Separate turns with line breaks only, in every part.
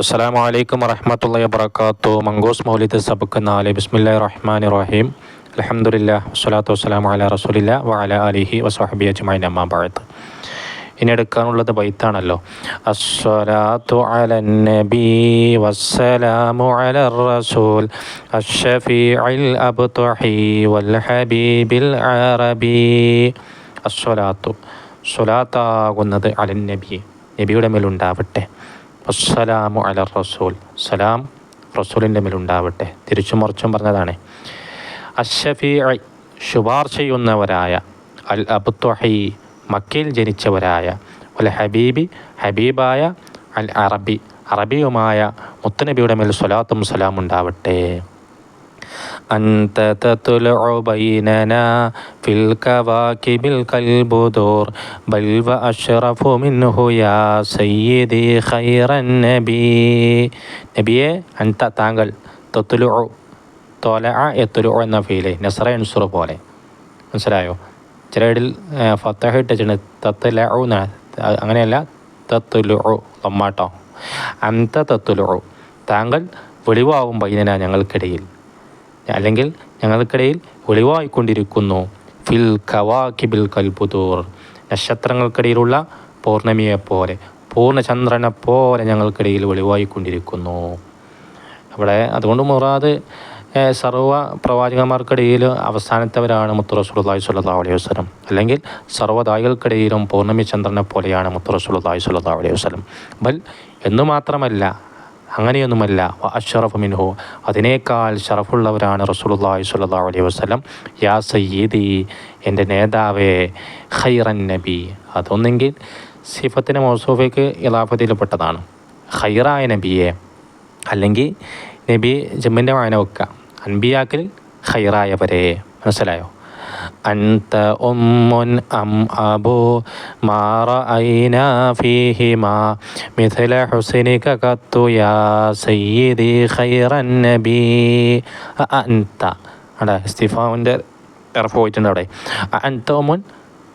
അസ്സലാമു അലൈക്കും വറഹ്മത്തുള്ളാഹി വബറകാതുഹു. മംഗൂസ് മൗലിദ് സബക്ക് 4. ബിസ്മില്ലാഹിർ റഹ്മാനിർ റഹീം. അൽഹംദുലില്ലാഹ് വസ്സലാത്തു വസ്സലാമു അലാ റസൂലില്ലാഹി വഅലാ ആലിഹി വസ്വഹ്ബിഹി അജ്മഈൻ. അമ്മാ ബഅദ്. ഇനി എടുക്കാനുള്ളത് ബൈത്താണല്ലോ. അസ്സലാത്തു അലൻ നബി വസ്സലാമു അലർ റസൂൽ അഷ്ശഫീഇൽ അബ്തഹി വൽ ഹബീബിൽ അറബി. അസ്സലാത്തു, സ്വലാത്താകുന്നത് അലൻ നബി, നബിയുടെ മേലുണ്ടാവട്ടെ. വസ്സലാമു അലർ റസൂൽ, സലാം റസൂലിൻ്റെ മേലുണ്ടാവട്ടെ. തിരിച്ചും മറിച്ചും പറഞ്ഞതാണ്. അഷ്ശഫീഇ, ശുപാർശ ചെയ്യുന്നവരായ, അൽ അബ്തഹി, മക്കയിൽ ജനിച്ചവരായ, വൽ ഹബീബി, ഹബീബായ, അൽ അറബി, അറബിയുമായ മുത്തുനബിയുടെ മേൽ സ്വലാത്തും സലാം ഉണ്ടാവട്ടെ. അൻത തത്ലുഉ ബൈനനാ ഫിൽ കവാകിബിൽ കൽബുദൂർ ബൽ വ അഷ്റഫു മിൻഹു യാ സയ്യിദി ഖൈറൻ നബി. നബിയെ, അൻത, താങ്കൾ, തത്ലുഉ, തൊലഅ യത്ലുഉ എന്ന ഫീല് നസ്റ യൻസുർ പോലെ, മനസ്സിലായോ? ചിലയിടയിൽ ഫത്തഹ് ഇട്ടിട്ടുണ്ട്, തത്ലഉ എന്നാണ്, അങ്ങനെയല്ല, തത്ലുഉ ളമ്മാട്ടോ. അൻത തത്ലുഉ, താങ്കൾ വെളിവാവും, ബൈനനാ, ഞങ്ങൾക്കിടയിൽ, അല്ലെങ്കിൽ ഞങ്ങൾക്കിടയിൽ വെളിവായിക്കൊണ്ടിരിക്കുന്നു. ഫിൽ കവാകിബിൽ കൽബുദൂർ, നക്ഷത്രങ്ങൾക്കിടയിലുള്ള പൗർണമിയെപ്പോലെ, പൂർണ്ണചന്ദ്രനെപ്പോലെ ഞങ്ങൾക്കിടയിൽ വെളിവായിക്കൊണ്ടിരിക്കുന്നു. അവിടെ അതുകൊണ്ട് മുറാദ് സർവ്വ പ്രവാചകന്മാർക്കിടയിൽ അവസാനത്തവരാണ് മുത്ത് റസൂലുള്ളാഹി സ്വല്ലല്ലാഹു അലൈഹി വസല്ലം, അല്ലെങ്കിൽ സർവ്വദായികൾക്കിടയിലും പൗർണമി ചന്ദ്രനെ പോലെയാണ് മുത്ത് റസൂലുള്ളാഹി സ്വല്ലല്ലാഹു അലൈഹി വസല്ലം. ബൽ, എന്നു മാത്രമല്ല, അങ്ങനെയൊന്നുമല്ല, വ അഷ്റഫു മിൻഹു, അതിനേക്കാൾ ഷറഫുള്ളവരാണ് റസൂലുള്ളാഹി സ്വല്ലല്ലാഹു അലൈഹി വസല്ലം. യാ സയ്യിദി, എൻ്റെ നേതാവേ, ഖൈറൻ നബി, അതൊന്നെങ്കിൽ സിഫത്തിന് മൗസൂഫിക്ക് ഇളാഫത്തിൽപ്പെട്ടതാണ്, ഖൈറായ നബിയെ, അല്ലെങ്കിൽ നബി ജമ്മിൻ്റെ വായന വെക്കുക, അൻബിയാക്കിൽ ഖൈറായവരെ, മനസ്സിലായോ? അൻത ഉമ്മുൻ അം അബൂ മാ റഅയ്നാ ഫീഹിമാ മിഥല ഹുസ്നിക ഖത്തു യാ സയ്യിദി ഖൈറൻ നബി. അൻത, അവിടെ ഇസ്തിഫാമിൻ്റെ ഇറഫ് പോയിട്ടുണ്ട്. അവിടെ അൻത ഉമ്മുൻ,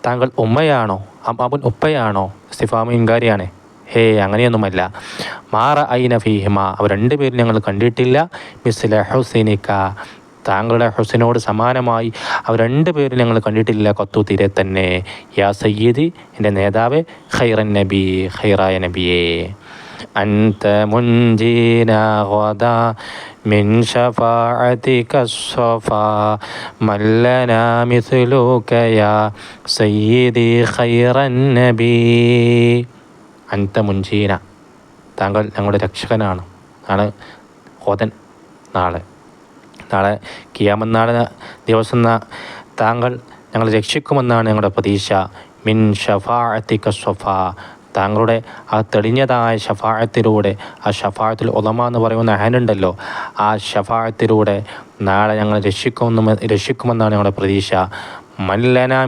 താങ്കൾ ഉമ്മയാണോ, അം അബുൻ ഉപ്പയാണോ? ഇസ്തിഫാമ് ഇൻകാരിയാണ്. ഹേ, അങ്ങനെയൊന്നുമല്ല. മാ റഅയ്നാ ഫീഹിമാ, അവർ രണ്ടുപേരും ഞങ്ങൾ കണ്ടിട്ടില്ല. മിഥല ഹുസ്നിക, താങ്കളുടെ ഹുസ്നോട് സമാനമായി അവർ രണ്ടുപേരും ഞങ്ങൾ കണ്ടിട്ടില്ല. ഖത്തു, തീരെ തന്നെ. യാ സയ്യിദി, എൻ്റെ നേതാവേ, ഖൈറൻ നബി, ഖൈറായ നബിയേ. അൻത മുൻജീനാ ഗദാ മിൻ ശഫാഅതിക സ്വഫാ മല്ലനാ മിസ്ലുക യാ സയ്യിദി ഖൈറൻ നബി. അൻത മുൻജീന, താങ്കൾ ഞങ്ങളുടെ രക്ഷകനാണ്. നാളെ ഖിയാമത്ത് ദിവസം താങ്കൾ ഞങ്ങൾ രക്ഷിക്കുമെന്നാണ് ഞങ്ങളുടെ പ്രതീക്ഷ. മിൻ ഷഫാഅതിക സ്വഫാ, താങ്കളുടെ ആ തെളിഞ്ഞതായ ഷഫാഅത്തിലൂടെ, ആ ഷഫാഅത്തുൽ ഉളമ എന്ന് പറയുന്ന ഹാനുണ്ടല്ലോ, ആ ഷഫാഅത്തിലൂടെ നാളെ ഞങ്ങൾ രക്ഷിക്കുമെന്നാണ് ഞങ്ങളുടെ പ്രതീക്ഷ. മല്ലനാ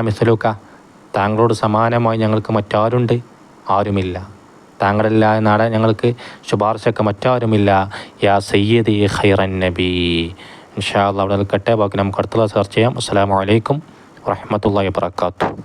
മിസ്ലുക, താങ്കളോട് സമാനമായി ഞങ്ങൾക്ക് മറ്റാരുണ്ട്? ആരുമില്ല. താങ്കളല്ലാതെ നാളെ ഞങ്ങൾക്ക് ശുപാർശക്ക് മറ്റാരുമില്ല. യാ സയ്യിദി ഖൈറൻ നബി. ഇൻഷാ അല്ലാഹ് അവിടെ നിൽക്കട്ടെ. ബാക്കി നമുക്ക് അടുത്തുള്ള ചർച്ച ചെയ്യാം. അസ്സലാമു അലൈക്കും വറഹ്മത്തുള്ളാഹി വബറകാതുഹു.